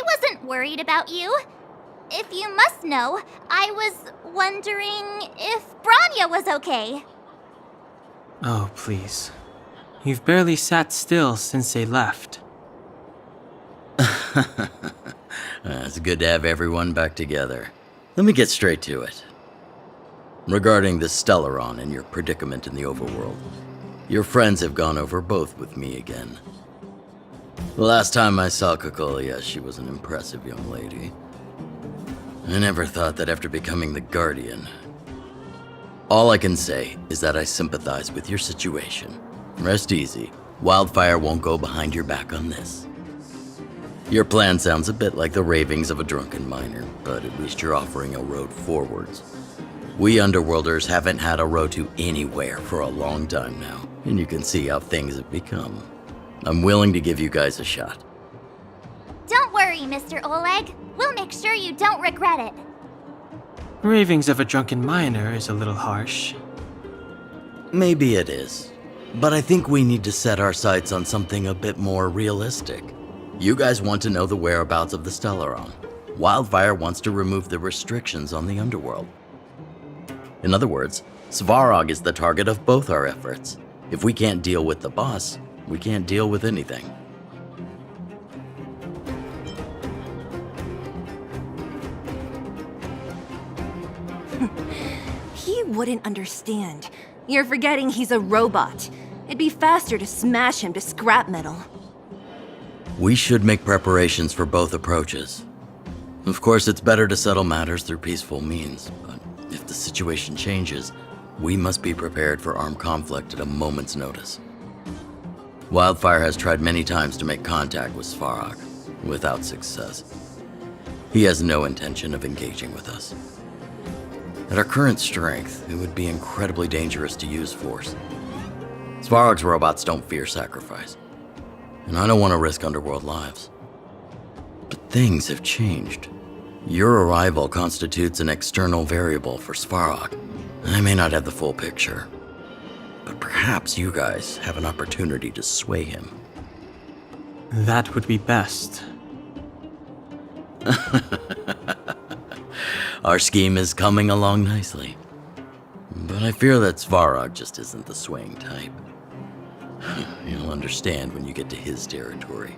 wasn't worried about you. If you must know, I was wondering if Branya was okay. Oh, please. You've barely sat still since they left. It's good to have everyone back together. Let me get straight to it. Regarding the Stellaron and your predicament in the overworld, your friends have gone over both with me again. The last time I saw Kokolia, she was an impressive young lady. I never thought that after becoming the Guardian. All I can say is that I sympathize with your situation. Rest easy. Wildfire won't go behind your back on this. Your plan sounds a bit like the ravings of a drunken miner, but at least you're offering a road forwards. We Underworlders haven't had a road to anywhere for a long time now, and you can see how things have become. I'm willing to give you guys a shot. Don't worry, Mr. Oleg. We'll make sure you don't regret it. Ravings of a drunken miner is a little harsh. Maybe it is, but I think we need to set our sights on something a bit more realistic. You guys want to know the whereabouts of the Stellaron. Wildfire wants to remove the restrictions on the Underworld. In other words, Svarog is the target of both our efforts. If we can't deal with the boss, we can't deal with anything. He wouldn't understand. You're forgetting he's a robot. It'd be faster to smash him to scrap metal. We should make preparations for both approaches. Of course, it's better to settle matters through peaceful means, but if the situation changes, we must be prepared for armed conflict at a moment's notice. Wildfire has tried many times to make contact with Svarog, without success. He has no intention of engaging with us. At our current strength, it would be incredibly dangerous to use force. Svarog's robots don't fear sacrifice, and I don't want to risk Underworld lives. But things have changed. Your arrival constitutes an external variable for Svarog. I may not have the full picture, but perhaps you guys have an opportunity to sway him. That would be best. Our scheme is coming along nicely, but I fear that Svarog just isn't the swaying type. You'll understand when you get to his territory.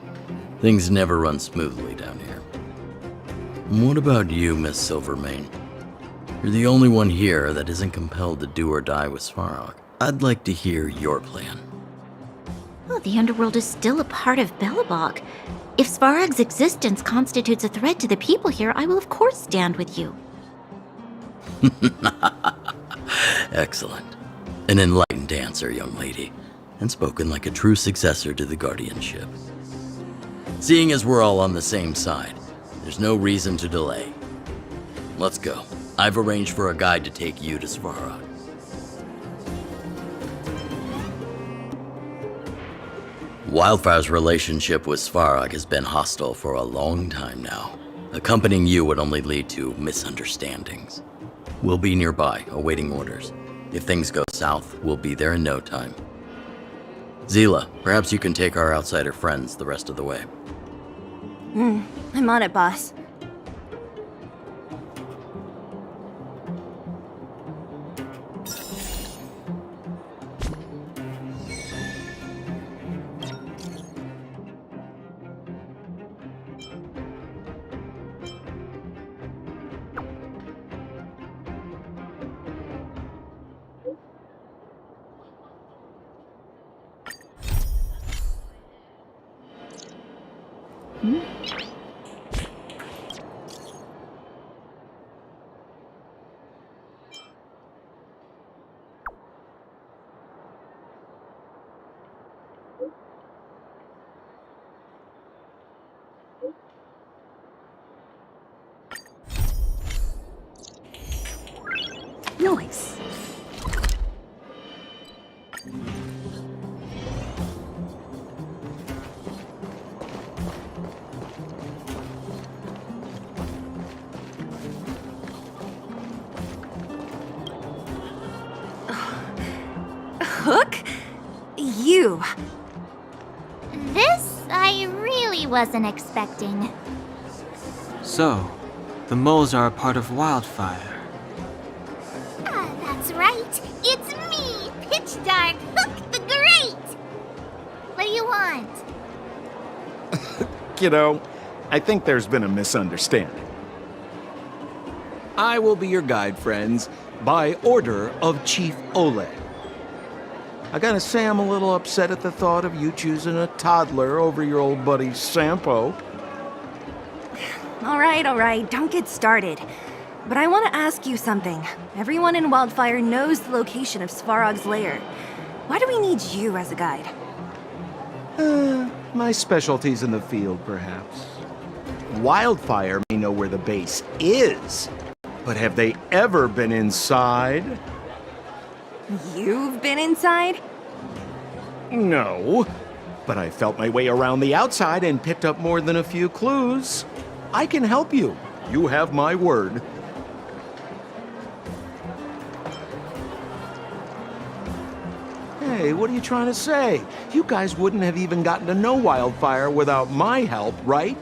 Things never run smoothly down here. What about you, Miss Silvermane? You're the only one here that isn't compelled to do or die with Svarog. I'd like to hear your plan. Well, the Underworld is still a part of Belobog. If Svarog's existence constitutes a threat to the people here, I will of course stand with you. Excellent. An enlightened answer, young lady, and spoken like a true successor to the guardianship. Seeing as we're all on the same side, there's no reason to delay. Let's go. I've arranged for a guide to take you to Svarog. Wildfire's relationship with Svarog has been hostile for a long time now. Accompanying you would only lead to misunderstandings. We'll be nearby, awaiting orders. If things go south, we'll be there in no time. Zila, perhaps you can take our outsider friends the rest of the way. I'm on it, boss. Noise. Hook? You. This I really wasn't expecting. So, the moles are a part of Wildfire. Ah, that's right. It's me, Pitch Dark Hook the Great. What do you want? Kiddo, I think there's been a misunderstanding. I will be your guide, friends, by order of Chief Oleg. I gotta say I'm a little upset at the thought of you choosing a toddler over your old buddy Sampo. All right, don't get started. But I want to ask you something. Everyone in Wildfire knows the location of Svarog's lair. Why do we need you as a guide? My specialty's in the field, perhaps. Wildfire may know where the base is, but have they ever been inside? You've been inside? No, but I felt my way around the outside and picked up more than a few clues. I can help you. You have my word. Hey, what are you trying to say? You guys wouldn't have even gotten to know Wildfire without my help, right?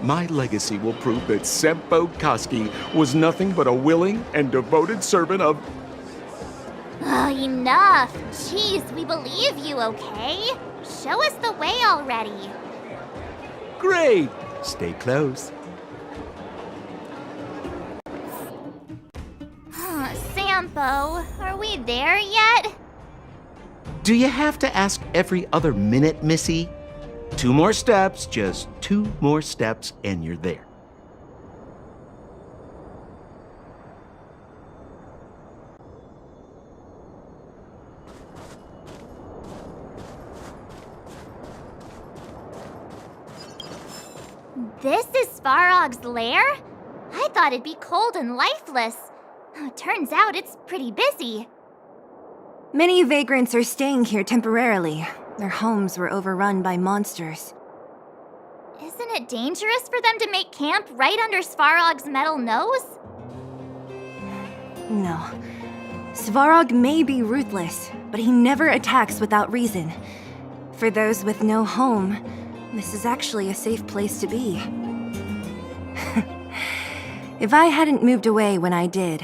My legacy will prove that Sempo Koski was nothing but a willing and devoted servant of... Oh, enough. Jeez, we believe you, okay? Show us the way already. Great! Stay close. Sampo, are we there yet? Do you have to ask every other minute, Missy? 2 more steps, just 2 more steps, and you're there. This is Svarog's lair? I thought it'd be cold and lifeless. Turns out it's pretty busy. Many vagrants are staying here temporarily. Their homes were overrun by monsters. Isn't it dangerous for them to make camp right under Svarog's metal nose? No. Svarog may be ruthless, but he never attacks without reason. For those with no home, this is actually a safe place to be. If I hadn't moved away when I did,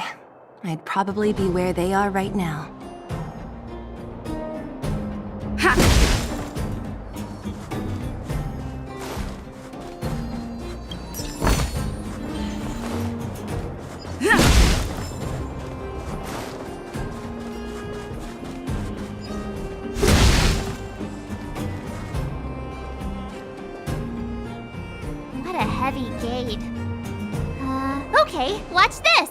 I'd probably be where they are right now. What a heavy gate. Okay, watch this!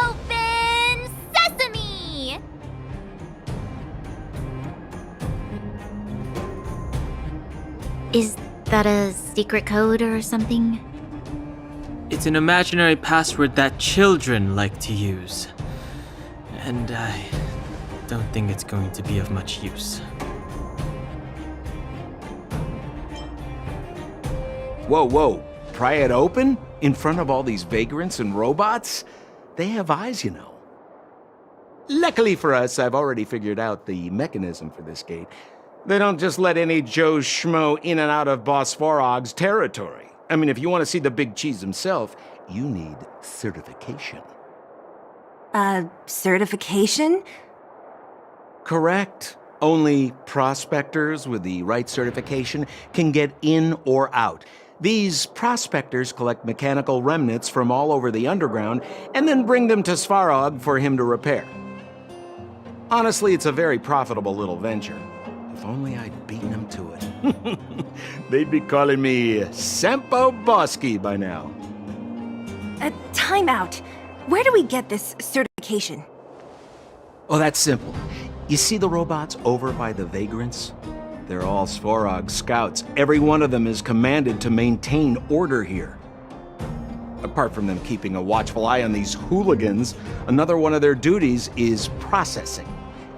Open sesame! Is that a secret code or something? It's an imaginary password that children like to use. And I don't think it's going to be of much use. Whoa. Pry it open? In front of all these vagrants and robots? They have eyes, you know. Luckily for us, I've already figured out the mechanism for this gate. They don't just let any Joe Schmo in and out of Boss Svarog's territory. I mean, if you want to see the big cheese himself, you need certification. Certification? Correct. Only prospectors with the right certification can get in or out. These prospectors collect mechanical remnants from all over the underground and then bring them to Svarog for him to repair. Honestly, it's a very profitable little venture. If only I'd beaten them to it. They'd be calling me Sempo Bosky by now. Time out. Where do we get this certification? Oh, that's simple. You see the robots over by the vagrants? They're all Svarog scouts. Every one of them is commanded to maintain order here. Apart from them keeping a watchful eye on these hooligans, another one of their duties is processing.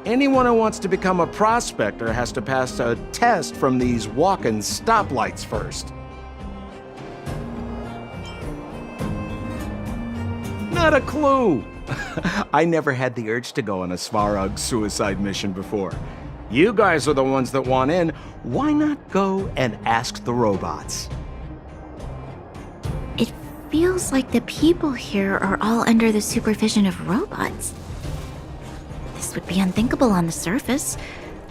Anyone who wants to become a prospector has to pass a test from these walk-in stoplights first. Not a clue. I never had the urge to go on a Svarog suicide mission before. You guys are the ones that want in. Why not go and ask the robots? feels like the people here are all under the supervision of robots. This would be unthinkable on the surface.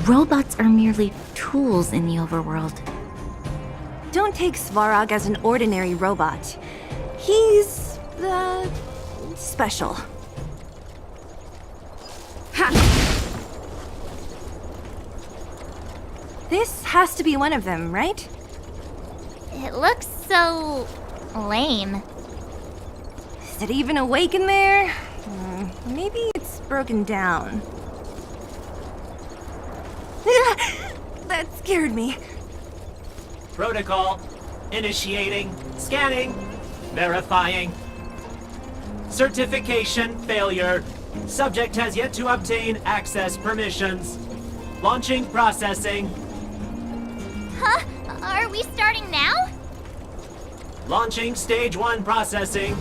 Robots are merely tools in the overworld. Don't take Svarog as an ordinary robot. He's, special. Ha! This has to be one of them, right? It looks so lame. Is it even awake in there? Maybe it's broken down. That scared me. Protocol. Initiating. Scanning. Verifying. Certification failure. Subject has yet to obtain access permissions. Launching processing. Huh? Are we starting now? Launching stage 1 processing.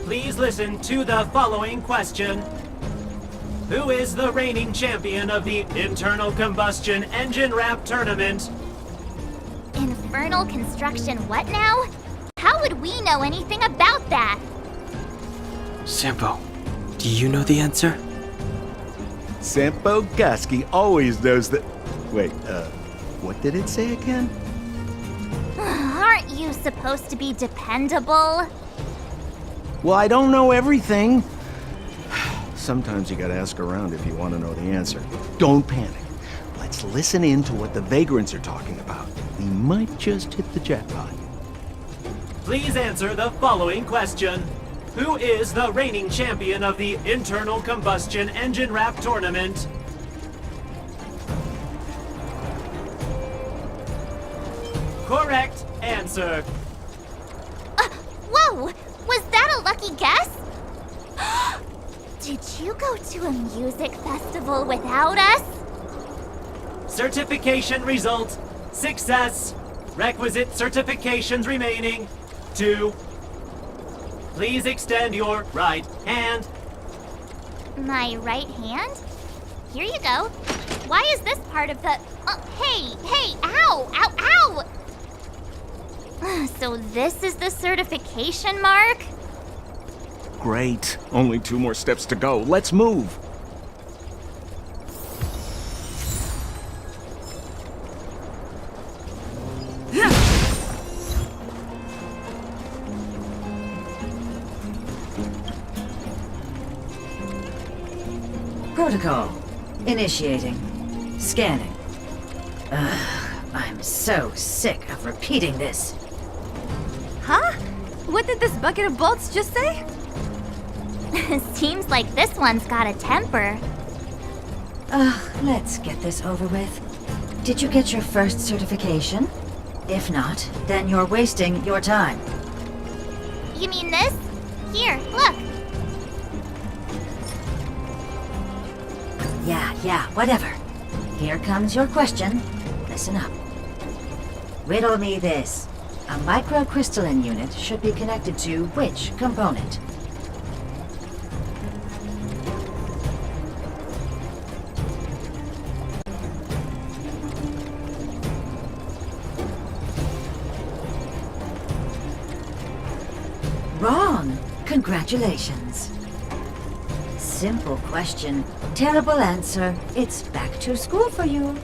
Please listen to the following question. Who is the reigning champion of the Internal Combustion Engine Wrap Tournament? Infernal construction what now? How would we know anything about that? Sampo, do you know the answer? Sampo Gaski always knows that. Wait, what did it say again? Aren't you supposed to be dependable? Well, I don't know everything. Sometimes you gotta ask around if you want to know the answer. Don't panic. Let's listen in to what the vagrants are talking about. We might just hit the jackpot. Please answer the following question. Who is the reigning champion of the Internal Combustion Engine Wrap Tournament? Correct answer. Whoa! Was that a lucky guess? Did you go to a music festival without us? Certification result. Success. Requisite certifications remaining. 2. Please extend your right hand. My right hand? Here you go. Why is this part of the... hey, ow, ow, ow! So this is the certification mark? Great. Only 2 more steps to go. Let's move. Protocol. Initiating. Scanning. I'm so sick of repeating this. Huh? What did this bucket of bolts just say? Seems like this one's got a temper. Let's get this over with. Did you get your first certification? If not, then you're wasting your time. You mean this? Here, look. Yeah, whatever. Here comes your question. Listen up. Riddle me this. A microcrystalline unit should be connected to which component? Wrong. Congratulations. Simple question. Terrible answer. It's back to school for you.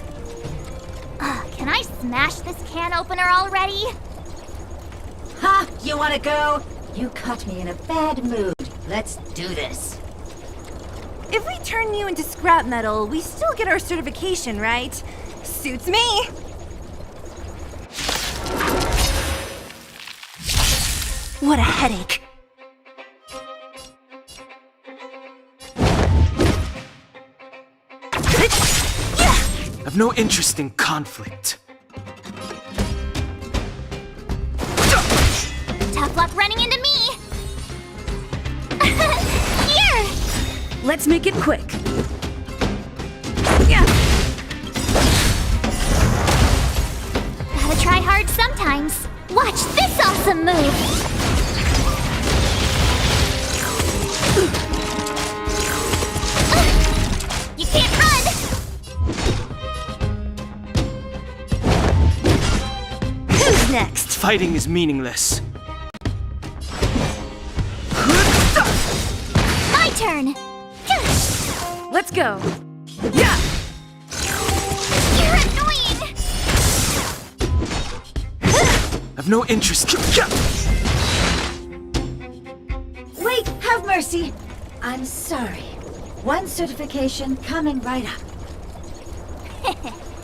Can I smash this can opener already? Ha! You wanna go? You caught me in a bad mood. Let's do this. If we turn you into scrap metal, we still get our certification, right? Suits me! What a headache. I've no interest in conflict. Tough luck running into me! Here! Let's make it quick. Gotta try hard sometimes. Watch this awesome move! You can't run! Who's next? Fighting is meaningless. go! Yeah! You're annoying! I've no interest. Wait, have mercy! I'm sorry. One certification coming right up.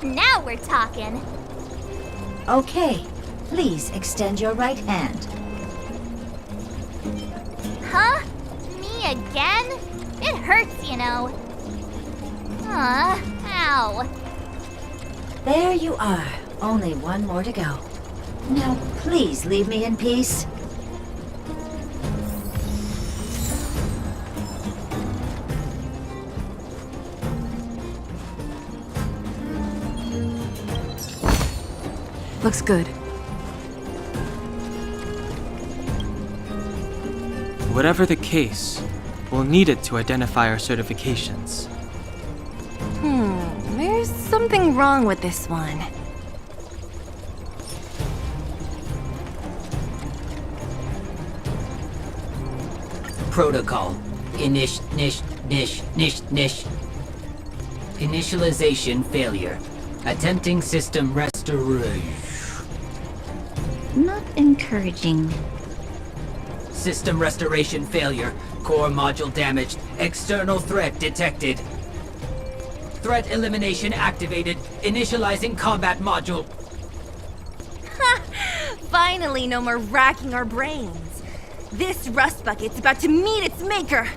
Now we're talking. Okay, please extend your right hand. Huh? Me again? It hurts, you know. Ow. There you are. Only one more to go. Now, please leave me in peace. Looks good. Whatever the case, we'll need it to identify our certifications. There's something wrong with this one. Protocol. Initialization failure. Attempting system restoration. Not encouraging. System restoration failure. Core module damaged. External threat detected. Threat elimination activated. Initializing combat module. Finally, no more racking our brains. This rust bucket's about to meet its maker.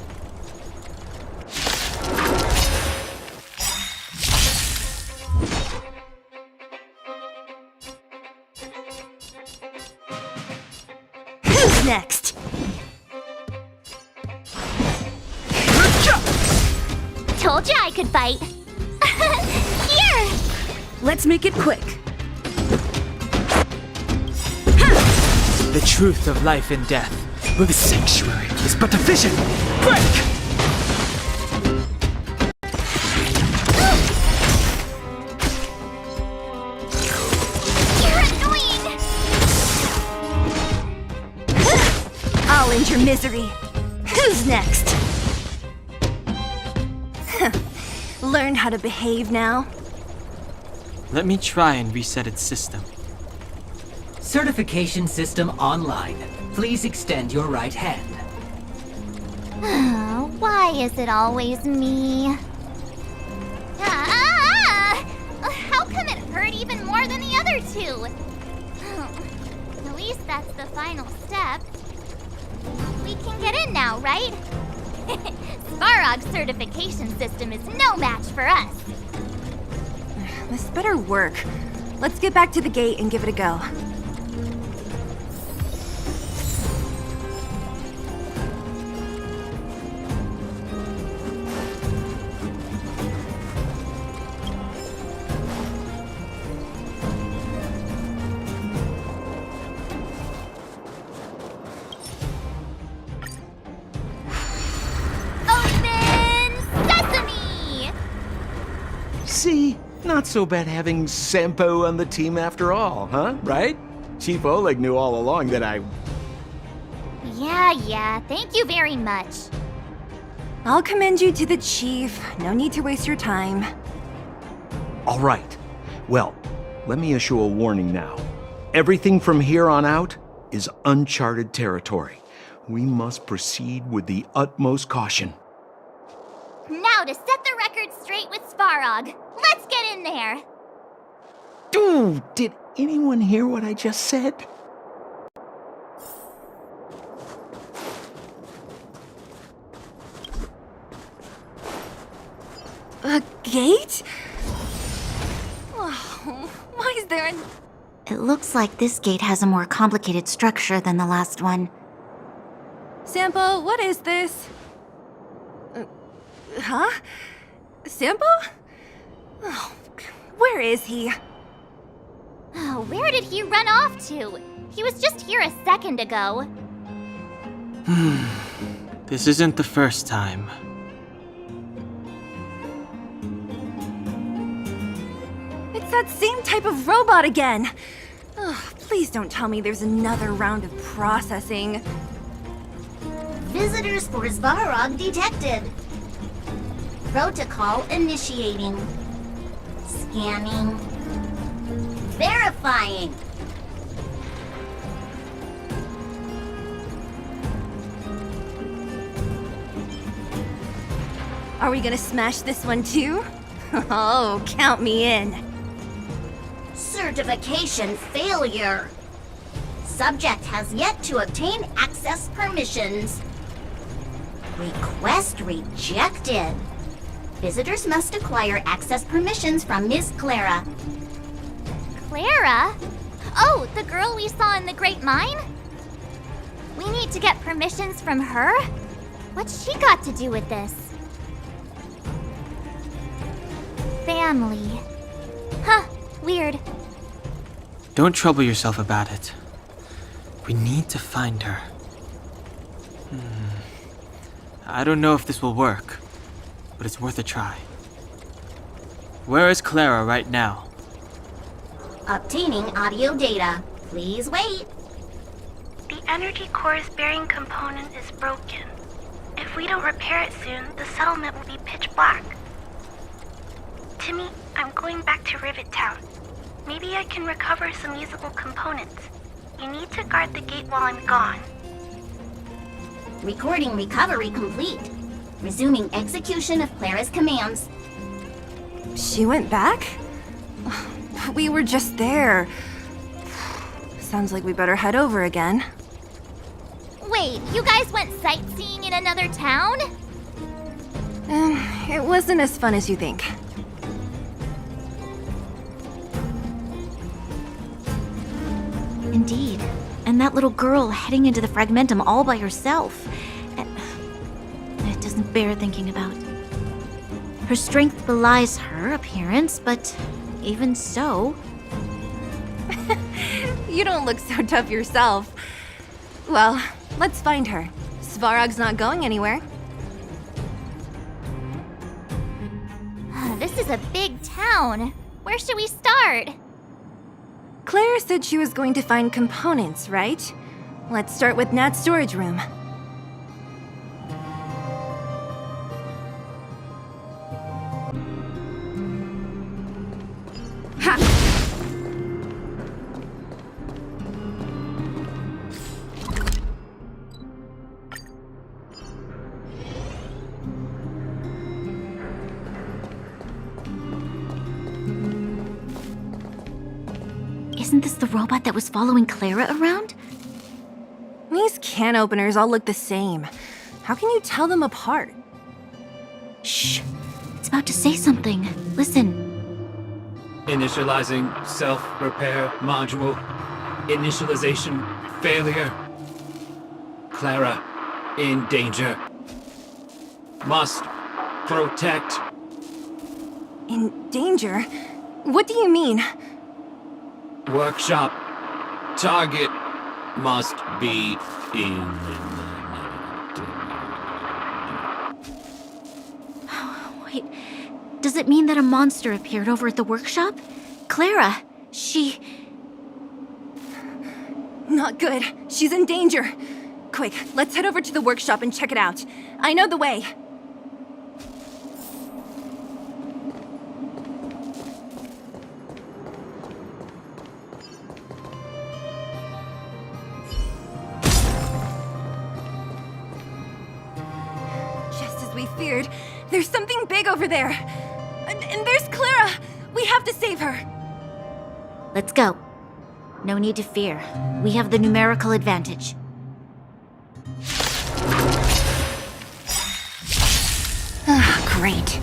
Who's next? Told you I could fight. Here! Let's make it quick. The truth of life and death. With the sanctuary is but a vision. Break! You're annoying! I'll end your misery. Who's next? Learn how to behave now? Let me try and reset its system. Certification system online. Please extend your right hand. Why is it always me? How come it hurt even more than the other two? At least that's the final step. We can get in now, right? Svarog's certification system is no match for us. This better work. Let's get back to the gate and give it a go. See? Not so bad having Sampo on the team after all, huh? Right? Chief Oleg knew all along that I... Yeah, thank you very much. I'll commend you to the chief. No need to waste your time. All right. Well, let me issue a warning now. Everything from here on out is uncharted territory. We must proceed with the utmost caution. Now to set the record straight with Svarog. Let's get in there. Dude, did anyone hear what I just said? A gate? Oh, why is there an... It looks like this gate has a more complicated structure than the last one. Sampo, what is this? Huh? Sampo? Oh, where is he? Oh, where did he run off to? He was just here a second ago. This isn't the first time. It's that same type of robot again. Ugh, please don't tell me there's another round of processing. Visitors for Svarog detected. Protocol initiating. Scanning. Verifying. Are we gonna smash this one too? Oh, count me in. Certification failure. Subject has yet to obtain access permissions. Request rejected. Visitors must acquire access permissions from Miss Clara. Clara? Oh, the girl we saw in the Great Mine? We need to get permissions from her? What's she got to do with this? Family. Huh, weird. Don't trouble yourself about it. We need to find her. I don't know if this will work, but it's worth a try. Where is Clara right now? Obtaining audio data. Please wait. The energy core's bearing component is broken. If we don't repair it soon, the settlement will be pitch black. Timmy, I'm going back to Rivet Town. Maybe I can recover some usable components. You need to guard the gate while I'm gone. Recording recovery complete. Resuming execution of Clara's commands. She went back? We were just there. Sounds like we better head over again. Wait, you guys went sightseeing in another town? It wasn't as fun as you think. Indeed. And that little girl heading into the Fragmentum all by herself. It doesn't bear thinking about. Her strength belies her appearance, but even so... You don't look so tough yourself. Well, let's find her. Svarog's not going anywhere. This is a big town. Where should we start? Clara said she was going to find components, right? Let's start with Nat's storage room. Isn't this the robot that was following Clara around? These can openers all look the same. How can you tell them apart? Shh. It's about to say something. Listen. Initializing self-repair module. Initialization failure. Clara in danger. Must protect. In danger? What do you mean? Workshop. Target must be eliminated. Wait. Does it mean that a monster appeared over at the workshop? Clara, she... Not good. She's in danger. Quick, let's head over to the workshop and check it out. I know the way. Just as we feared, there's something big over there. And there's Clara! We have to save her! Let's go. No need to fear. We have the numerical advantage. Great.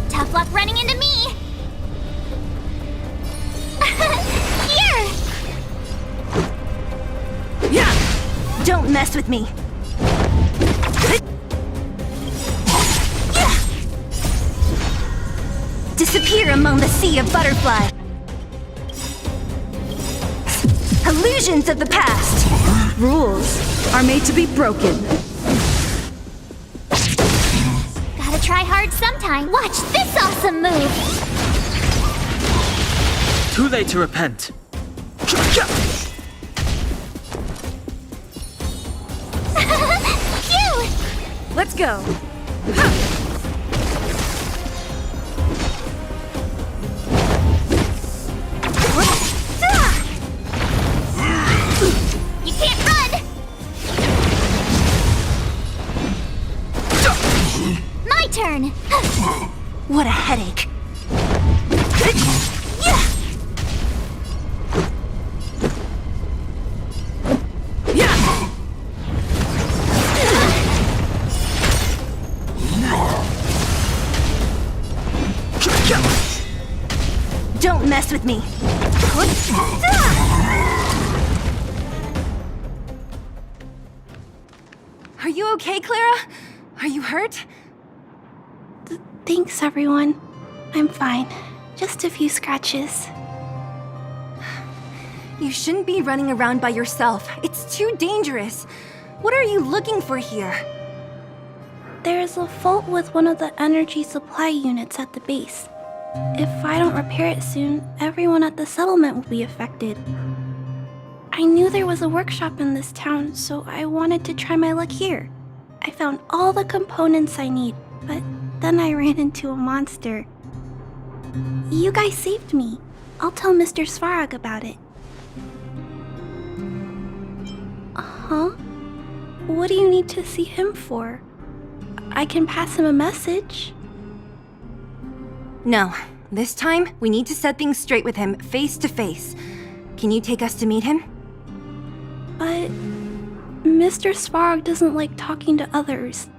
Tough luck running into me! Here! Yeah! Don't mess with me. Disappear among the sea of butterflies. Illusions of the past. Rules are made to be broken. Gotta try hard sometime. Watch this awesome move! Too late to repent. Phew! Let's go. You can't run! My turn! What a headache. Don't mess with me. Are you okay, Clara? Are you hurt? Thanks, everyone. I'm fine. Just a few scratches. You shouldn't be running around by yourself. It's too dangerous. What are you looking for here? There's a fault with one of the energy supply units at the base. If I don't repair it soon, everyone at the settlement will be affected. I knew there was a workshop in this town, so I wanted to try my luck here. I found all the components I need, but then I ran into a monster. You guys saved me. I'll tell Mr. Svarog about it. Huh? What do you need to see him for? I can pass him a message. No. This time, we need to set things straight with him, face to face. Can you take us to meet him? But Mr. Svarog doesn't like talking to others,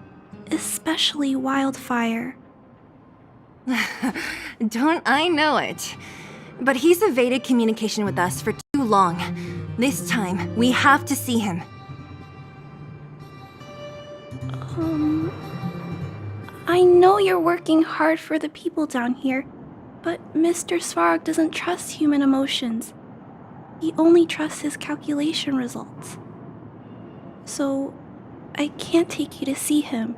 especially Wildfire. Don't I know it? But he's evaded communication with us for too long. This time, we have to see him. I know you're working hard for the people down here, but Mr. Svarog doesn't trust human emotions. He only trusts his calculation results. So, I can't take you to see him.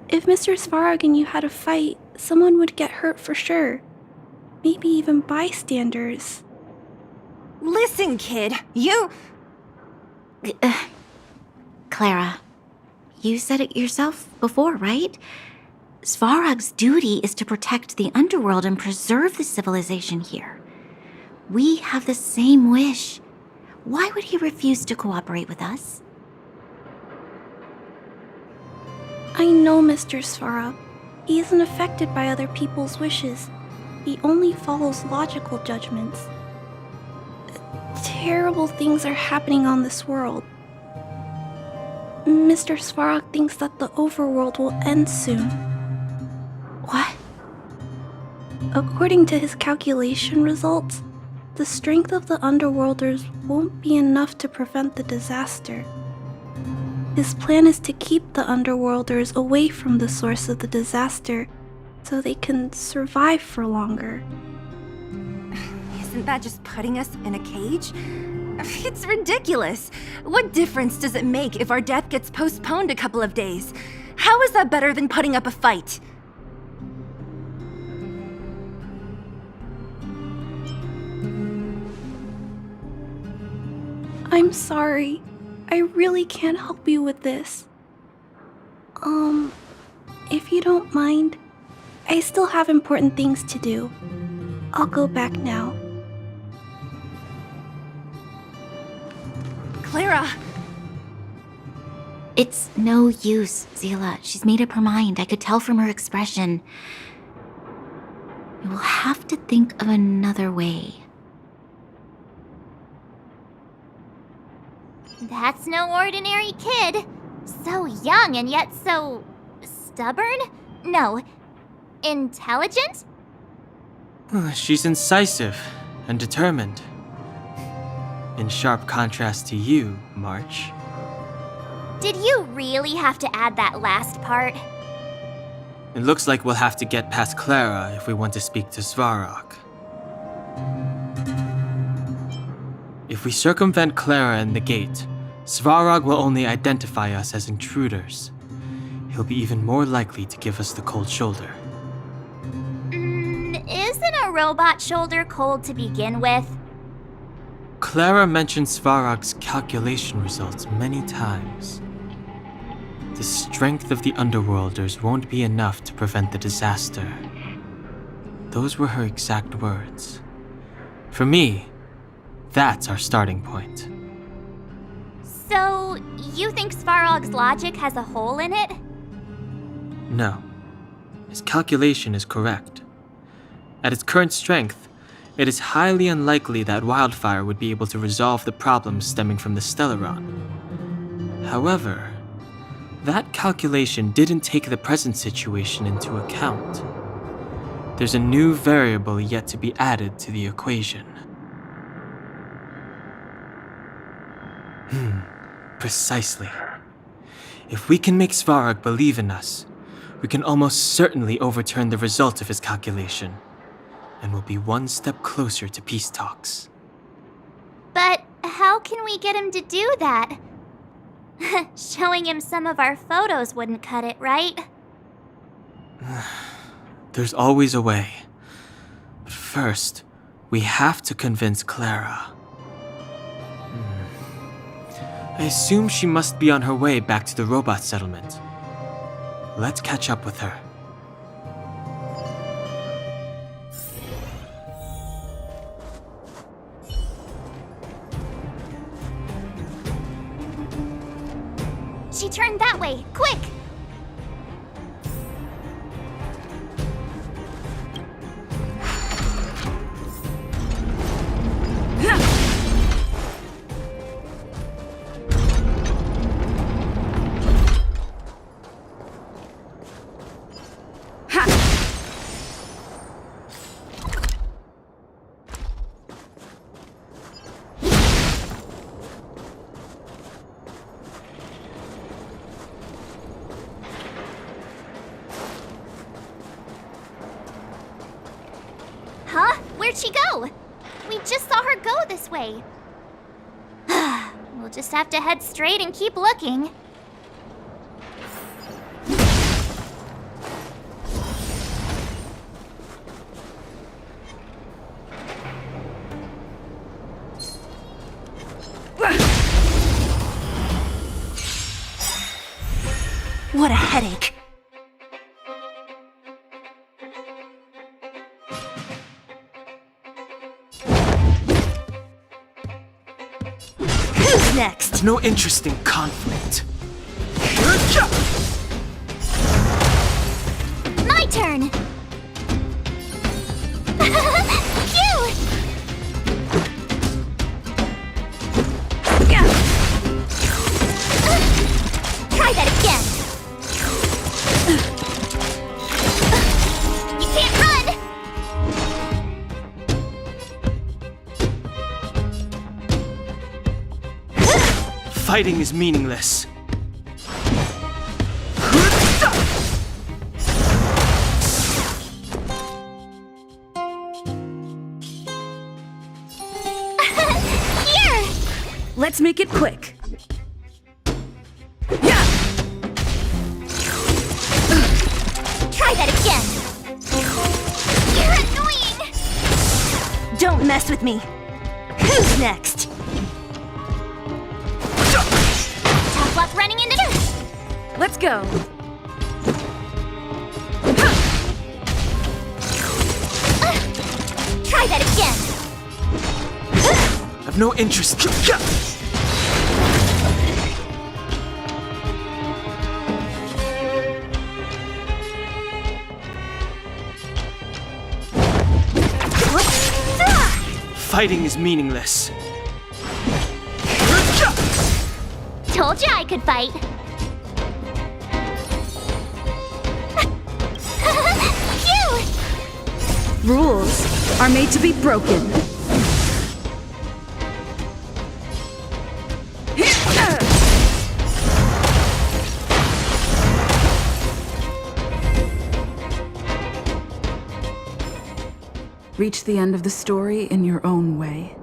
If Mr. Svarog and you had a fight, someone would get hurt for sure. Maybe even bystanders. Listen, kid, you... Clara, you said it yourself before, right? Svarog's duty is to protect the underworld and preserve the civilization here. We have the same wish. Why would he refuse to cooperate with us? I know Mr. Svarog. He isn't affected by other people's wishes. He only follows logical judgments. Terrible things are happening on this world. Mr. Svarog thinks that the overworld will end soon. What? According to his calculation results, the strength of the Underworlders won't be enough to prevent the disaster. His plan is to keep the Underworlders away from the source of the disaster so they can survive for longer. Isn't that just putting us in a cage? It's ridiculous. What difference does it make if our death gets postponed a couple of days? How is that better than putting up a fight? I'm sorry. I really can't help you with this. If you don't mind, I still have important things to do. I'll go back now. Clara! It's no use, Zila. She's made up her mind. I could tell from her expression. We'll have to think of another way. That's no ordinary kid. So young and yet so... stubborn? No, intelligent? She's incisive and determined. In sharp contrast to you, March. Did you really have to add that last part? It looks like we'll have to get past Clara if we want to speak to Svarog. If we circumvent Clara and the gate, Svarog will only identify us as intruders. he'll be even more likely to give us the cold shoulder. Isn't a robot shoulder cold to begin with? Clara mentioned Svarog's calculation results many times. The strength of the Underworlders won't be enough to prevent the disaster. Those were her exact words. For me, that's our starting point. So, you think Svarog's logic has a hole in it? No. His calculation is correct. At its current strength, it is highly unlikely that Wildfire would be able to resolve the problems stemming from the Stellaron. However, that calculation didn't take the present situation into account. There's a new variable yet to be added to the equation. Precisely. If we can make Svarog believe in us, we can almost certainly overturn the result of his calculation, and we'll be one step closer to peace talks. But how can we get him to do that? Showing him some of our photos wouldn't cut it, right? There's always a way. But first, we have to convince Clara. I assume she must be on her way back to the robot settlement. Let's catch up with her. She turned that way, quick! Huh? Where'd she go? We just saw her go this way. We'll just have to head straight and keep looking. What a headache. Who's next? No interest in conflict. My turn! Phew! Try that again! You can't run! Fighting is meaningless. Here! Let's make it quick. Try that again! You're annoying! Don't mess with me. Who's next? Tough luck running into this! Let's go. Try that again! I've no interest. Fighting is meaningless. Told you I could fight. Phew! Rules are made to be broken. Reach the end of the story in your own way.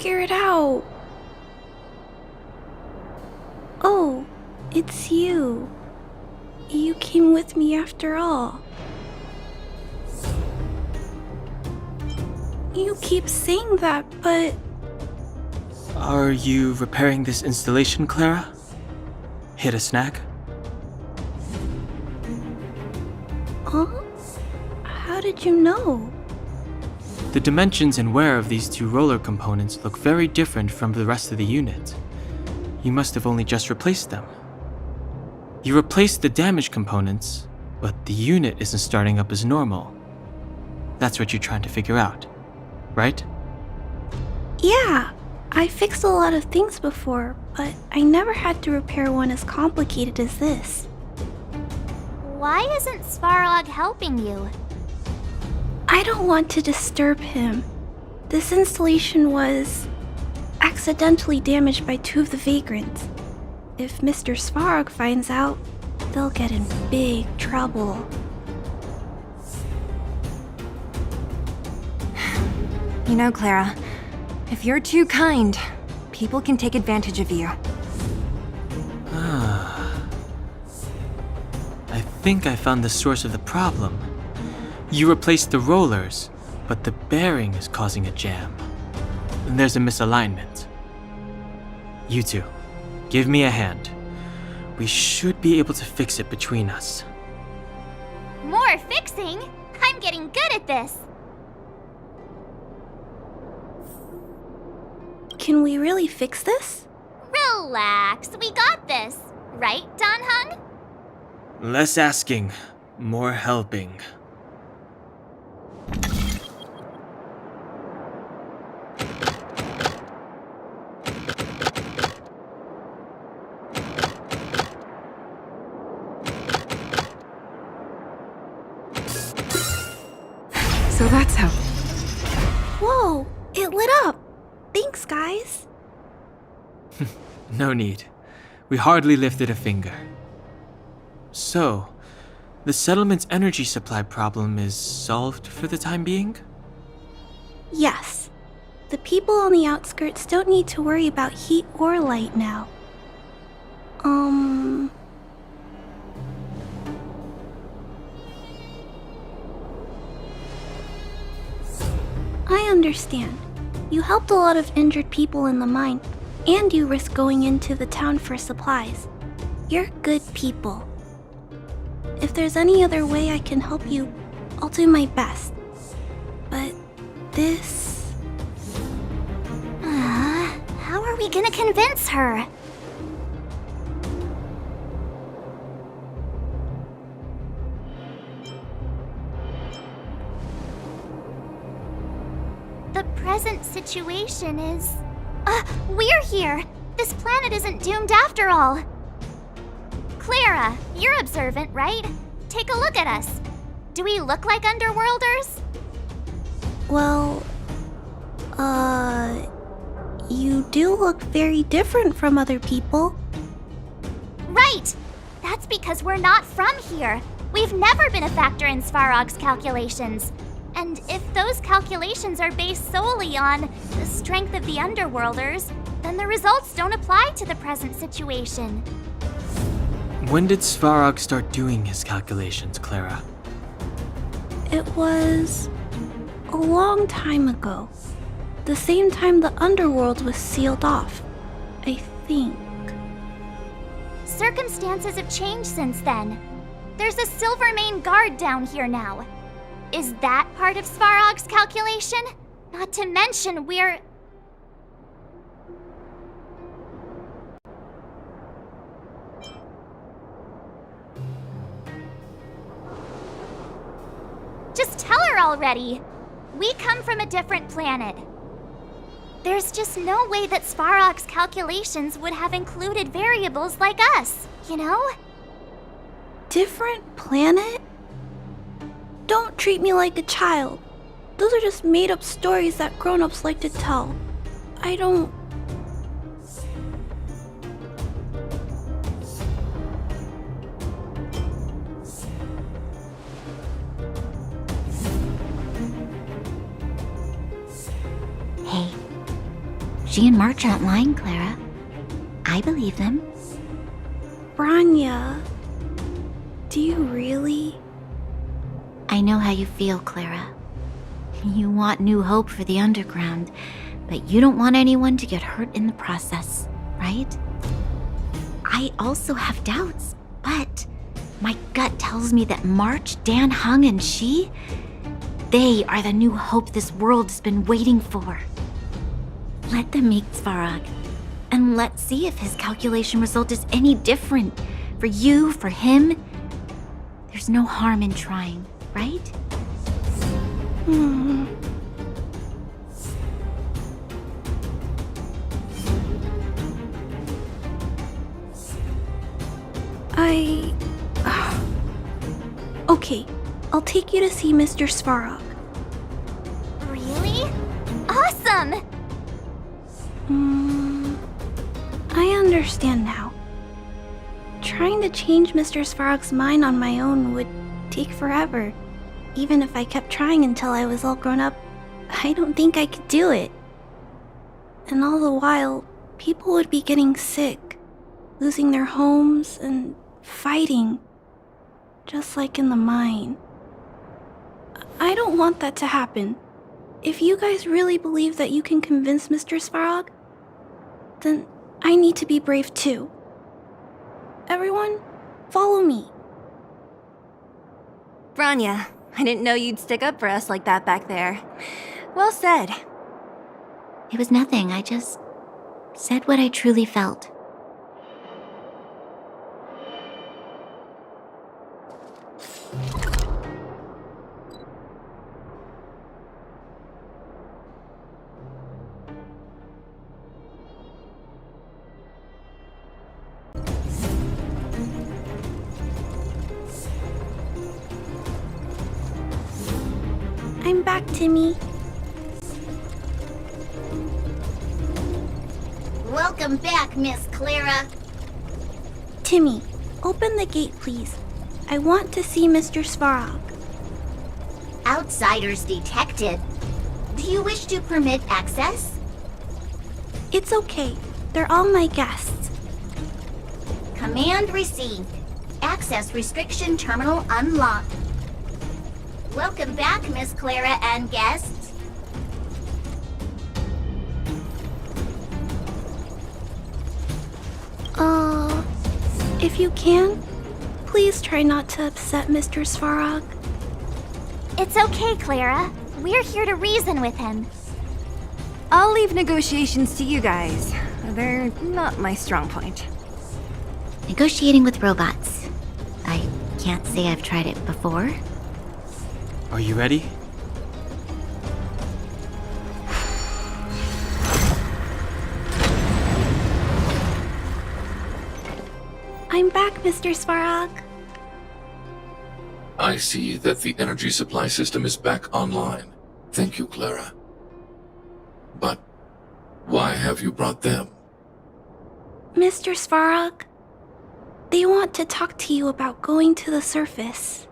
figure it out. Oh, it's you. You came with me after all. You keep saying that, but... Are you repairing this installation, Clara? Hit a snag? Huh? How did you know? The dimensions and wear of these two roller components look very different from the rest of the unit. You must have only just replaced them. You replaced the damaged components, but the unit isn't starting up as normal. That's what you're trying to figure out, right? Yeah, I fixed a lot of things before, but I never had to repair one as complicated as this. Why isn't Svarog helping you? I don't want to disturb him. This installation was accidentally damaged by two of the vagrants. If Mr. Svarog finds out, they'll get in big trouble. You know, Clara, if you're too kind, people can take advantage of you. I think I found the source of the problem. You replaced the rollers, but the bearing is causing a jam. There's a misalignment. You two, give me a hand. We should be able to fix it between us. More fixing? I'm getting good at this. Can we really fix this? Relax, we got this. Right, Don Hung? Less asking, more helping. So that's how. Whoa, it lit up. Thanks, guys. No need. We hardly lifted a finger. So, the settlement's energy supply problem is solved for the time being? Yes. The people on the outskirts don't need to worry about heat or light now. I understand. You helped a lot of injured people in the mine, and you risked going into the town for supplies. You're good people. If there's any other way I can help you, I'll do my best. But this... How are we gonna convince her? The present situation is... we're here! This planet isn't doomed after all! Clara, you're observant, right? Take a look at us. Do we look like underworlders? Well... You do look very different from other people. Right! That's because we're not from here. We've never been a factor in Svarog's calculations. And if those calculations are based solely on the strength of the Underworlders, then the results don't apply to the present situation. When did Svarog start doing his calculations, Clara? It was a long time ago. The same time the Underworld was sealed off, I think. Circumstances have changed since then. There's a Silvermane guard down here now. Is that part of Svarog's calculation? Not to mention we're... Just tell her already! We come from a different planet. There's just no way that Svarog's calculations would have included variables like us, you know? Different planet? Don't treat me like a child. Those are just made-up stories that grown-ups like to tell. I don't... Hey, She and March aren't lying, Clara. I believe them. Branya, do you really? I know how you feel, Clara. You want new hope for the underground, but you don't want anyone to get hurt in the process, right? I also have doubts, but my gut tells me that March, Dan Heng, and she, they are the new hope this world has been waiting for. Let them meet Svarog, and let's see if his calculation result is any different. For you, for him, there's no harm in trying, right? Okay, I'll take you to see Mr. Svarog. Really? Awesome! I understand now. Trying to change Mr. Svarog's mind on my own would take forever. Even if I kept trying until I was all grown up, I don't think I could do it. And all the while, people would be getting sick, losing their homes, and fighting. Just like in the mine. I don't want that to happen. If you guys really believe that you can convince Mr. Svarog, then I need to be brave too. Everyone, follow me. Branya, I didn't know you'd stick up for us like that back there. Well said. It was nothing. I just said what I truly felt. I'm back, Timmy. Welcome back, Miss Clara. Timmy, open the gate, please. I want to see Mr. Svarog. Outsiders detected. Do you wish to permit access? It's okay. They're all my guests. Command received. Access restriction terminal unlocked. Welcome back, Miss Clara and guests. If you can, please try not to upset Mr. Svarog. It's okay, Clara. We're here to reason with him. I'll leave negotiations to you guys. They're not my strong point. Negotiating with robots. I can't say I've tried it before. Are you ready? I'm back, Mr. Svarog. I see that the energy supply system is back online. Thank you, Clara. But why have you brought them? Mr. Svarog, they want to talk to you about going to the surface.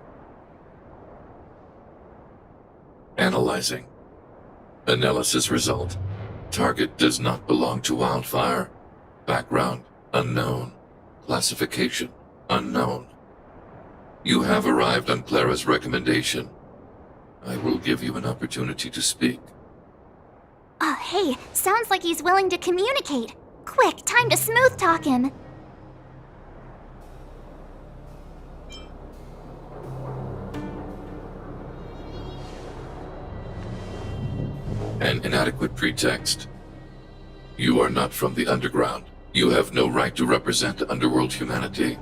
Analyzing. Analysis result. Target does not belong to Wildfire. Background unknown. Classification unknown. You have arrived on Clara's recommendation. I will give you an opportunity to speak. Oh, hey, sounds like he's willing to communicate. Quick, time to smooth talk him. An inadequate pretext. You are not from the underground. You have no right to represent underworld humanity.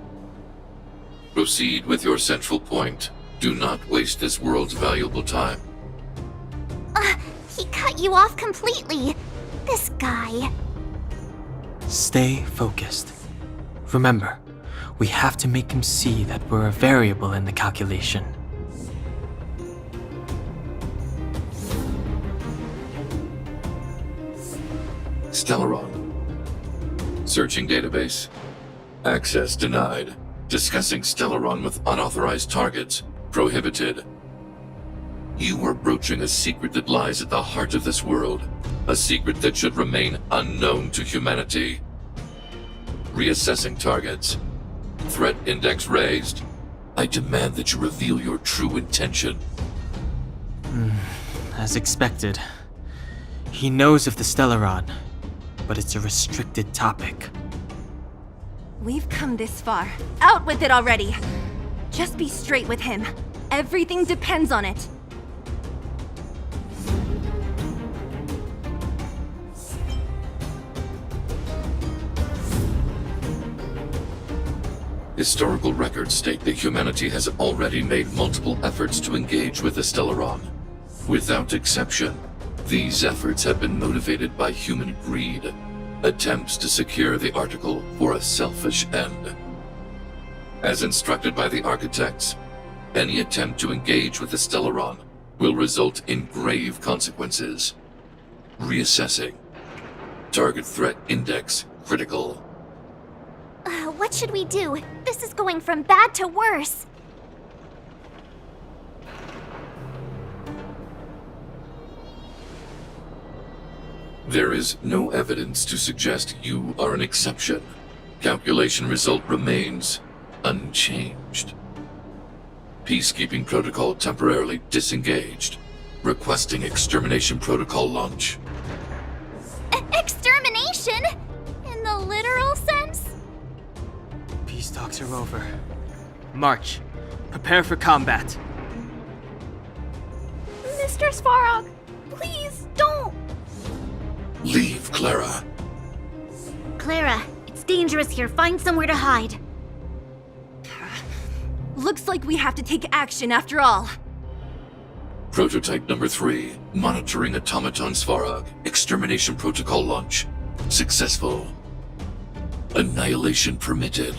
Proceed with your central point. Do not waste this world's valuable time. He cut you off completely. This guy. Stay focused. Remember, we have to make him see that we're a variable in the calculation. Stellaron. Searching database. Access denied. Discussing Stellaron with unauthorized targets. Prohibited. You are broaching a secret that lies at the heart of this world. A secret that should remain unknown to humanity. Reassessing targets. Threat index raised. I demand that you reveal your true intention. As expected. He knows of the Stellaron, but it's a restricted topic. We've come this far. Out with it already! Just be straight with him. Everything depends on it. Historical records state that humanity has already made multiple efforts to engage with the Stellaron. Without exception, these efforts have been motivated by human greed, attempts to secure the article for a selfish end. As instructed by the architects, any attempt to engage with the Stellaron will result in grave consequences. Reassessing. Target threat index critical. What should we do? This is going from bad to worse. There is no evidence to suggest you are an exception. Calculation result remains unchanged. Peacekeeping protocol temporarily disengaged. Requesting extermination protocol launch. Extermination? In the literal sense? Peace talks are over. March. Prepare for combat. Mr. Svarog, please don't. Leave, Clara. Clara, it's dangerous here. Find somewhere to hide. Looks like we have to take action after all. Prototype number 3. Monitoring automaton Svarog. Extermination protocol launch. Successful. Annihilation permitted.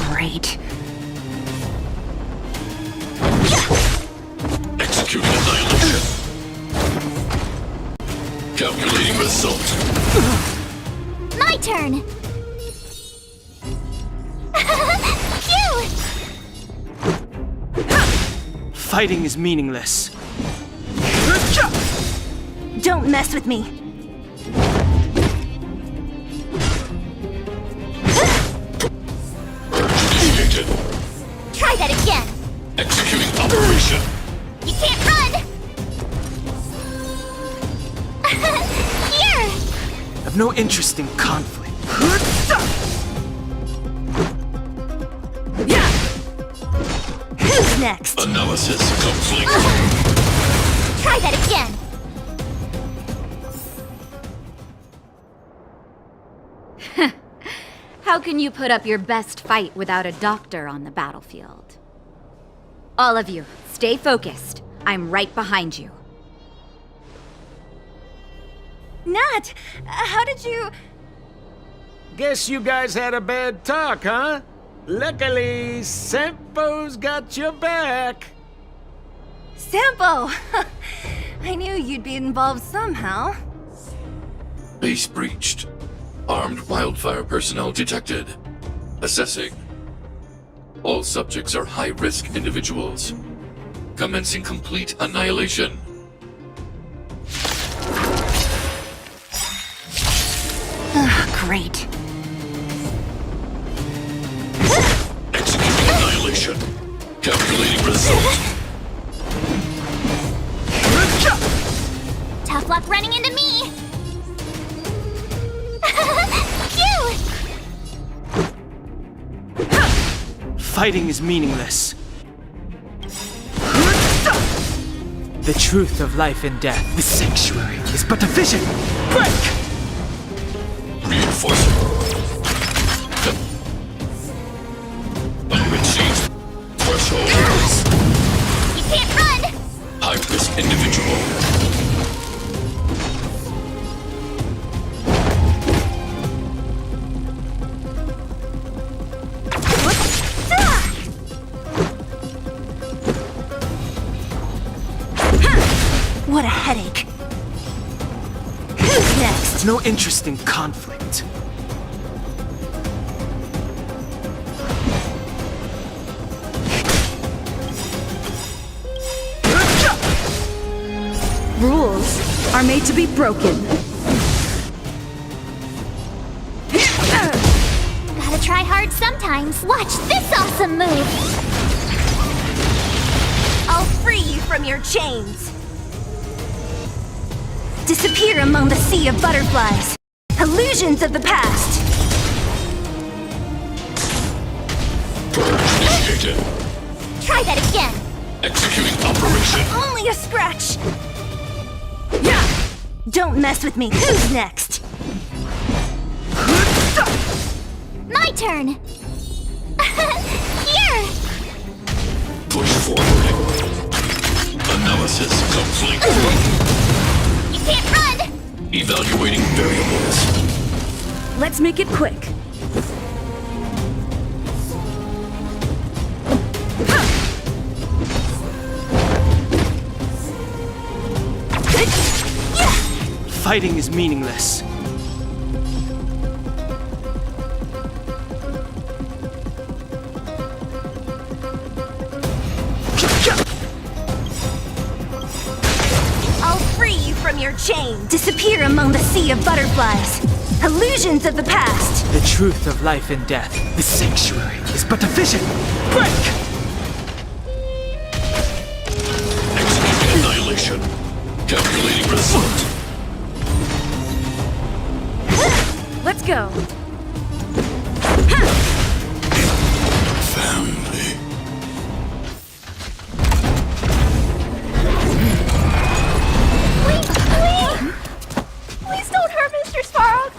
Great. Executing annihilation. Calculating result. My turn! Phew! Fighting is meaningless. Don't mess with me. Initiated. Try that again! Executing operation. You can't run! Here! I've no interest in conflict. Who's next? Analysis complete. Try that again! How can you put up your best fight without a doctor on the battlefield? All of you, stay focused. I'm right behind you. Nat, how did you... Guess you guys had a bad talk, huh? Luckily, Sampo's got your back. Sampo! I knew you'd be involved somehow. Base breached. Armed wildfire personnel detected. Assessing. All subjects are high-risk individuals. Commencing complete annihilation. Great. Executing annihilation. Calculating result. Tough luck running into me! Phew! Fighting is meaningless. The truth of life and death. The sanctuary is but a vision. Break! Reinforcing. Unachieved. Threshold. You can't run! High-risk individual. What a headache. Who's next? No interest in conflict. Rules are made to be broken. Gotta try hard sometimes. Watch this awesome move! I'll free you from your chains. Disappear among the sea of butterflies. Illusions of the past. Initiated. Try that again! Executing operation. Only a scratch. Yeah. Don't mess with me. Who's next? My turn! Here! Push forward. Analysis complete. You can't run! Evaluating variables. Let's make it quick. Fighting is meaningless. I'll free you from your chain. Disappear among the sea of butterflies. Illusions of the past. The truth of life and death. The sanctuary is but a vision. Break! Executing annihilation. Calculating result. Let's go. Family. Please don't hurt Mr. Svarog!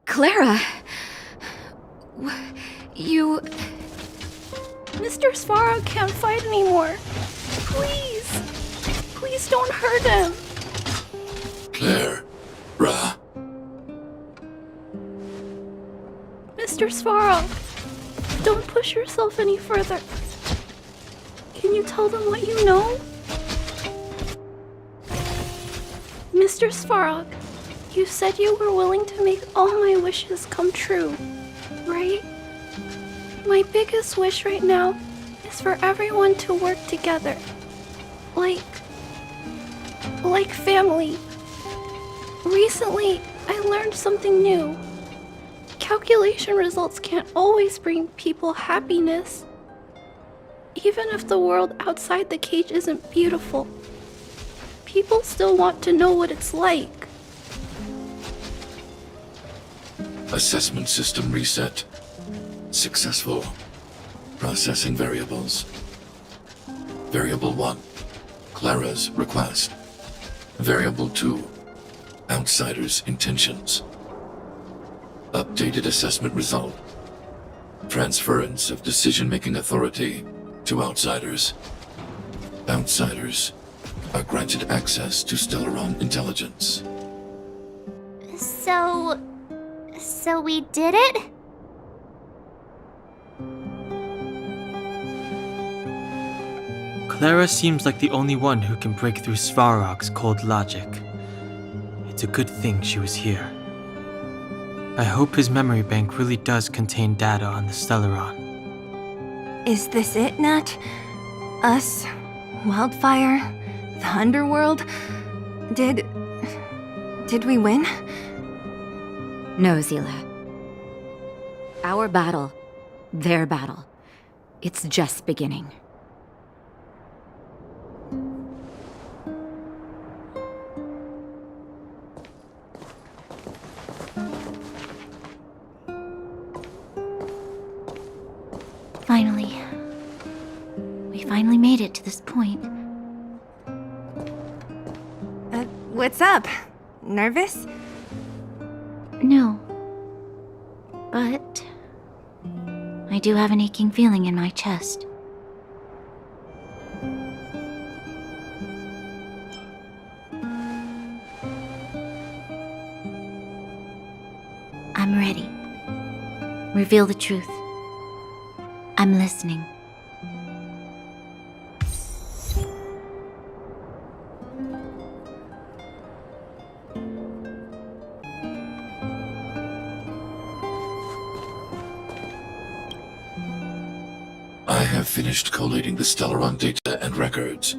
Clara. You... Mr. Svarog can't fight anymore. Please. Please don't hurt him. Claire. Ra. Mr. Svarog, don't push yourself any further. Can you tell them what you know? Mr. Svarog, you said you were willing to make all my wishes come true, right? My biggest wish right now is for everyone to work together. Like family. Recently, I learned something new. Calculation results can't always bring people happiness. Even if the world outside the cage isn't beautiful, people still want to know what it's like. Assessment system reset. Successful. Processing variables. Variable 1. Clara's request. Variable 2. Outsider's intentions. Updated assessment result. Transference of decision-making authority to outsiders. Outsiders are granted access to Stellaron intelligence. So we did it? Clara seems like the only one who can break through Svarog's cold logic. It's a good thing she was here. I hope his memory bank really does contain data on the Stellaron. Is this it, Nat? Us? Wildfire? The underworld? Did we win? No, Zila. Our battle, their battle, it's just beginning. Finally. We finally made it to this point. What's up? Nervous? No. But I do have an aching feeling in my chest. I'm ready. Reveal the truth. I'm listening. I have finished collating the Stellaron data and records.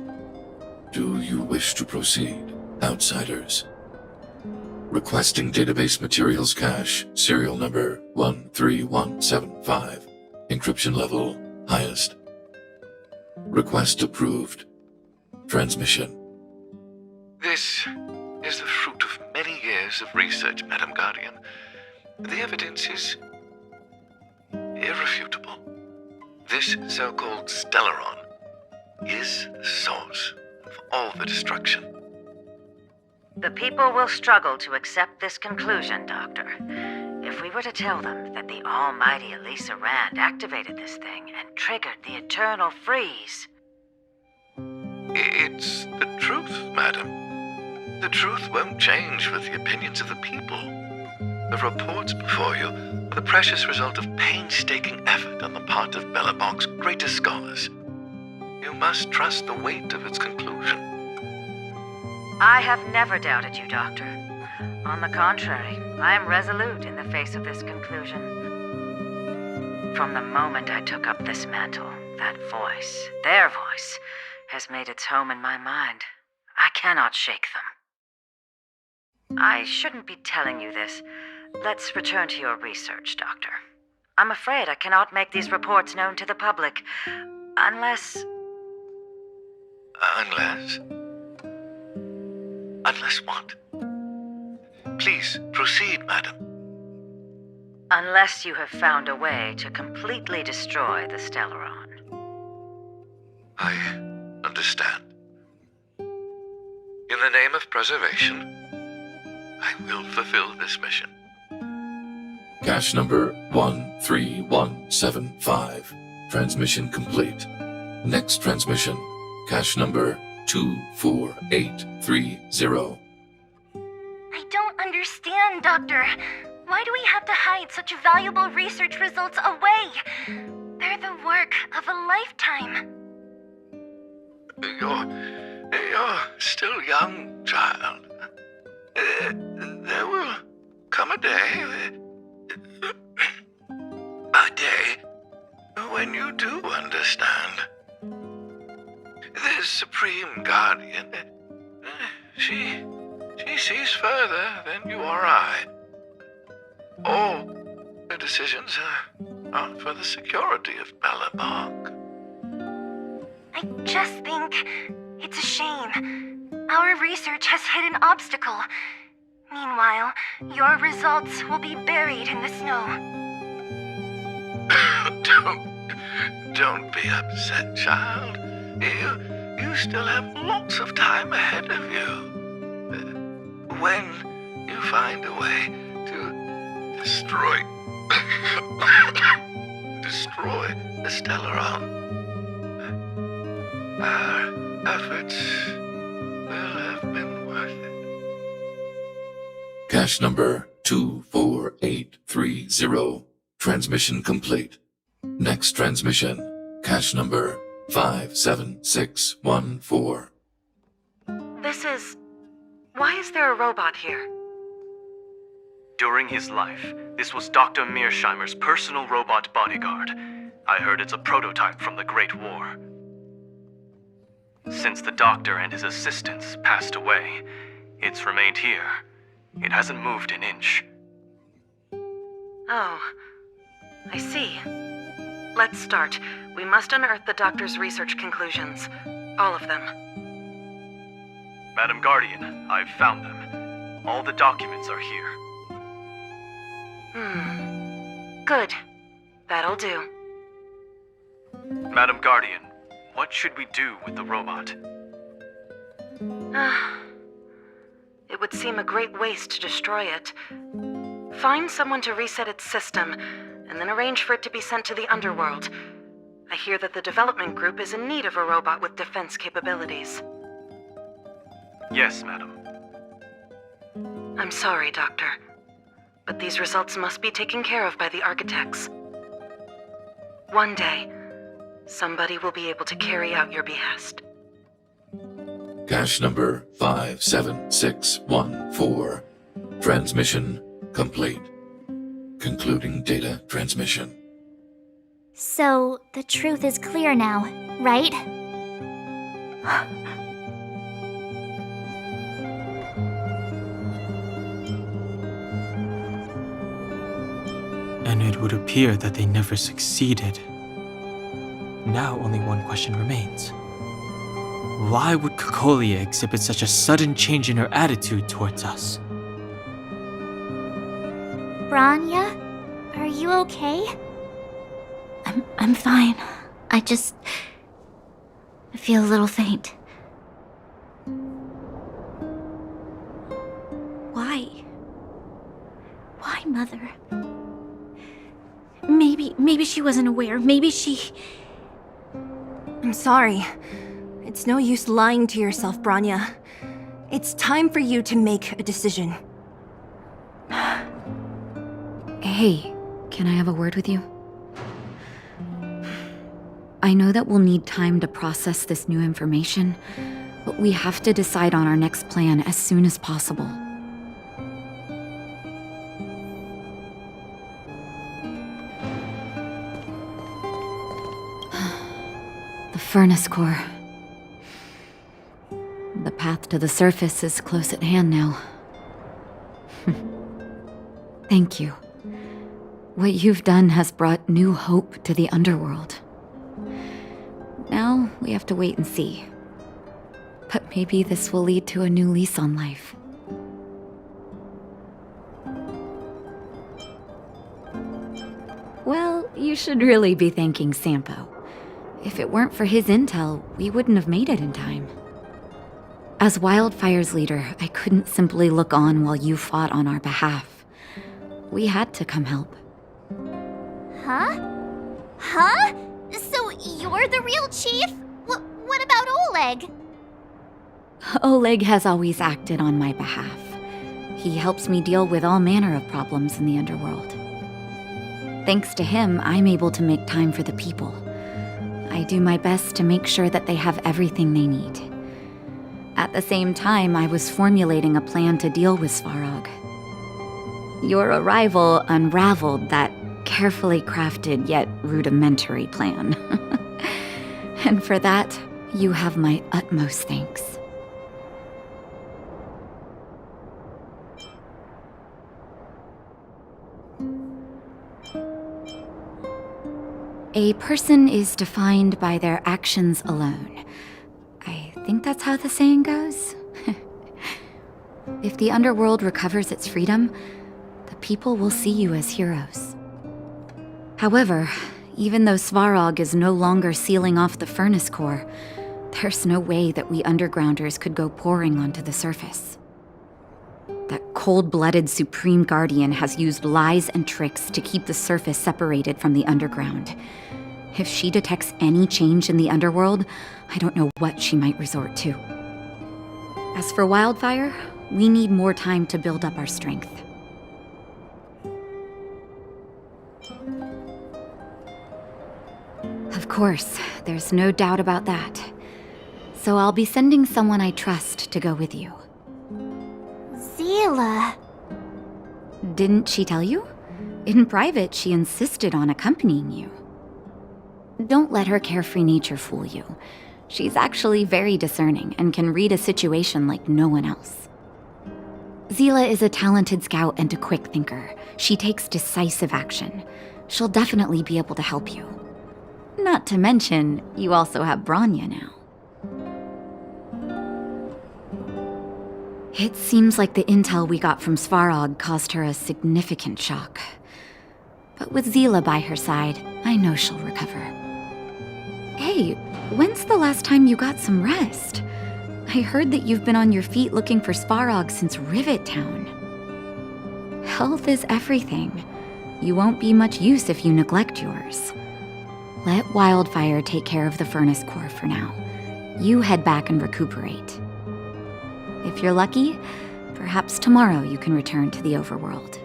Do you wish to proceed, outsiders? Requesting database materials cache, serial number 13175. Encryption level, highest. Request approved. Transmission. This is the fruit of many years of research, Madam Guardian. The evidence is irrefutable. This so-called Stellaron is the source of all the destruction. The people will struggle to accept this conclusion, Doctor. If we were to tell them that the almighty Elisa Rand activated this thing and triggered the eternal freeze. It's the truth, madam. The truth won't change with the opinions of the people. The reports before you are the precious result of painstaking effort on the part of Belobog's greatest scholars. You must trust the weight of its conclusion. I have never doubted you, Doctor. On the contrary, I am resolute in the face of this conclusion. From the moment I took up this mantle, that voice, their voice, has made its home in my mind. I cannot shake them. I shouldn't be telling you this. Let's return to your research, Doctor. I'm afraid I cannot make these reports known to the public, unless... Unless what? Please, proceed, madam. Unless you have found a way to completely destroy the Stellaron. I understand. In the name of preservation, I will fulfill this mission. Cache number 13175. Transmission complete. Next transmission. Cache number 24830. I don't understand, Doctor. Why do we have to hide such valuable research results away? They're the work of a lifetime. You're still young, child. There will come a day when you do understand. This Supreme Guardian, she sees further than you or I. All her decisions are for the security of Belobog. I just think it's a shame. Our research has hit an obstacle. Meanwhile, your results will be buried in the snow. Don't be upset, child. You still have lots of time ahead of you. When you find a way to destroy the Stellaron, our efforts will have been worth it. Cache number 24830. Transmission complete. Next transmission. Cache number 57614. Why is there a robot here? During his life, this was Dr. Mearsheimer's personal robot bodyguard. I heard it's a prototype from the Great War. Since the doctor and his assistants passed away, it's remained here. It hasn't moved an inch. Oh, I see. Let's start. We must unearth the doctor's research conclusions. All of them. Madam Guardian, I've found them. All the documents are here. Good. That'll do. Madam Guardian, what should we do with the robot? It would seem a great waste to destroy it. Find someone to reset its system, and then arrange for it to be sent to the underworld. I hear that the development group is in need of a robot with defense capabilities. Yes, madam. I'm sorry, Doctor, but these results must be taken care of by the architects. One day, somebody will be able to carry out your behest. Cache number 57614. Transmission complete. Concluding data transmission. So, the truth is clear now, right? And it would appear that they never succeeded. Now only one question remains. Why would Kokolia exhibit such a sudden change in her attitude towards us? Branya, are you okay? I'm fine. I feel a little faint. Why? Why, Mother? Maybe she wasn't aware. Maybe she... I'm sorry. It's no use lying to yourself, Branya. It's time for you to make a decision. Hey, can I have a word with you? I know that we'll need time to process this new information, but we have to decide on our next plan as soon as possible. The furnace core. The path to the surface is close at hand now. Thank you. What you've done has brought new hope to the underworld. Now, we have to wait and see. But maybe this will lead to a new lease on life. Well, you should really be thanking Sampo. If it weren't for his intel, we wouldn't have made it in time. As Wildfire's leader, I couldn't simply look on while you fought on our behalf. We had to come help. Huh? Huh? So you're the real chief? What about Oleg? Oleg has always acted on my behalf. He helps me deal with all manner of problems in the underworld. Thanks to him, I'm able to make time for the people. I do my best to make sure that they have everything they need. At the same time, I was formulating a plan to deal with Svarog. Your arrival unraveled that carefully crafted yet rudimentary plan. And for that, you have my utmost thanks. A person is defined by their actions alone. I think that's how the saying goes. If the underworld recovers its freedom, the people will see you as heroes. However, even though Svarog is no longer sealing off the furnace core, there's no way that we undergrounders could go pouring onto the surface. That cold-blooded Supreme Guardian has used lies and tricks to keep the surface separated from the underground. If she detects any change in the underworld, I don't know what she might resort to. As for Wildfire, we need more time to build up our strength. Of course, there's no doubt about that. So I'll be sending someone I trust to go with you. Zila. Didn't she tell you? In private, she insisted on accompanying you. Don't let her carefree nature fool you. She's actually very discerning and can read a situation like no one else. Zila is a talented scout and a quick thinker. She takes decisive action. She'll definitely be able to help you. Not to mention, you also have Branya now. It seems like the intel we got from Svarog caused her a significant shock. But with Zila by her side, I know she'll recover. Hey, when's the last time you got some rest? I heard that you've been on your feet looking for Svarog since Rivet Town. Health is everything. You won't be much use if you neglect yours. Let Wildfire take care of the furnace core for now. You head back and recuperate. If you're lucky, perhaps tomorrow you can return to the overworld.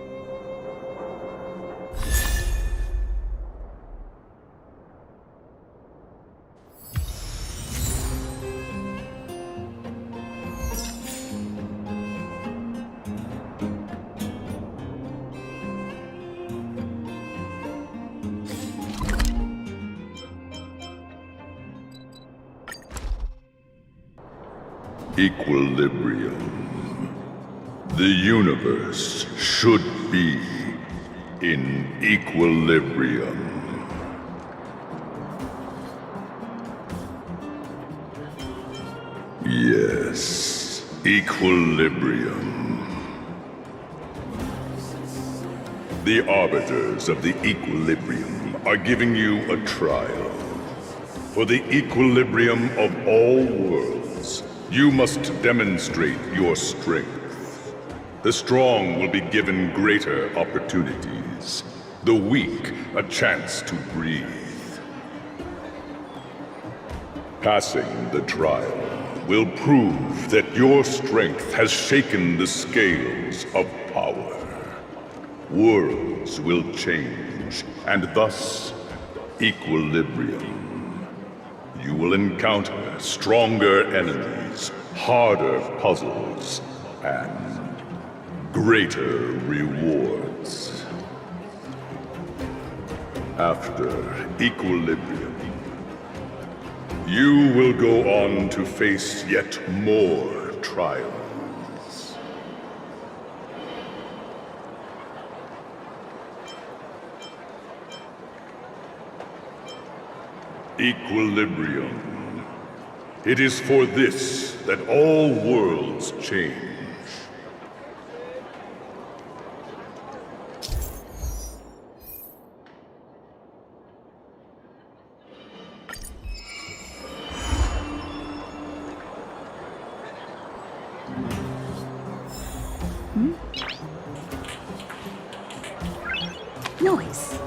Equilibrium. The universe should be in equilibrium. Yes, equilibrium. The arbiters of the equilibrium are giving you a trial. For the equilibrium of all worlds, you must demonstrate your strength. The strong will be given greater opportunities. The weak, a chance to breathe. Passing the trial will prove that your strength has shaken the scales of power. Worlds will change, and thus, equilibrium. You will encounter stronger enemies, harder puzzles, and greater rewards. After equilibrium, you will go on to face yet more trials. Equilibrium. It is for this that all worlds change. Noise.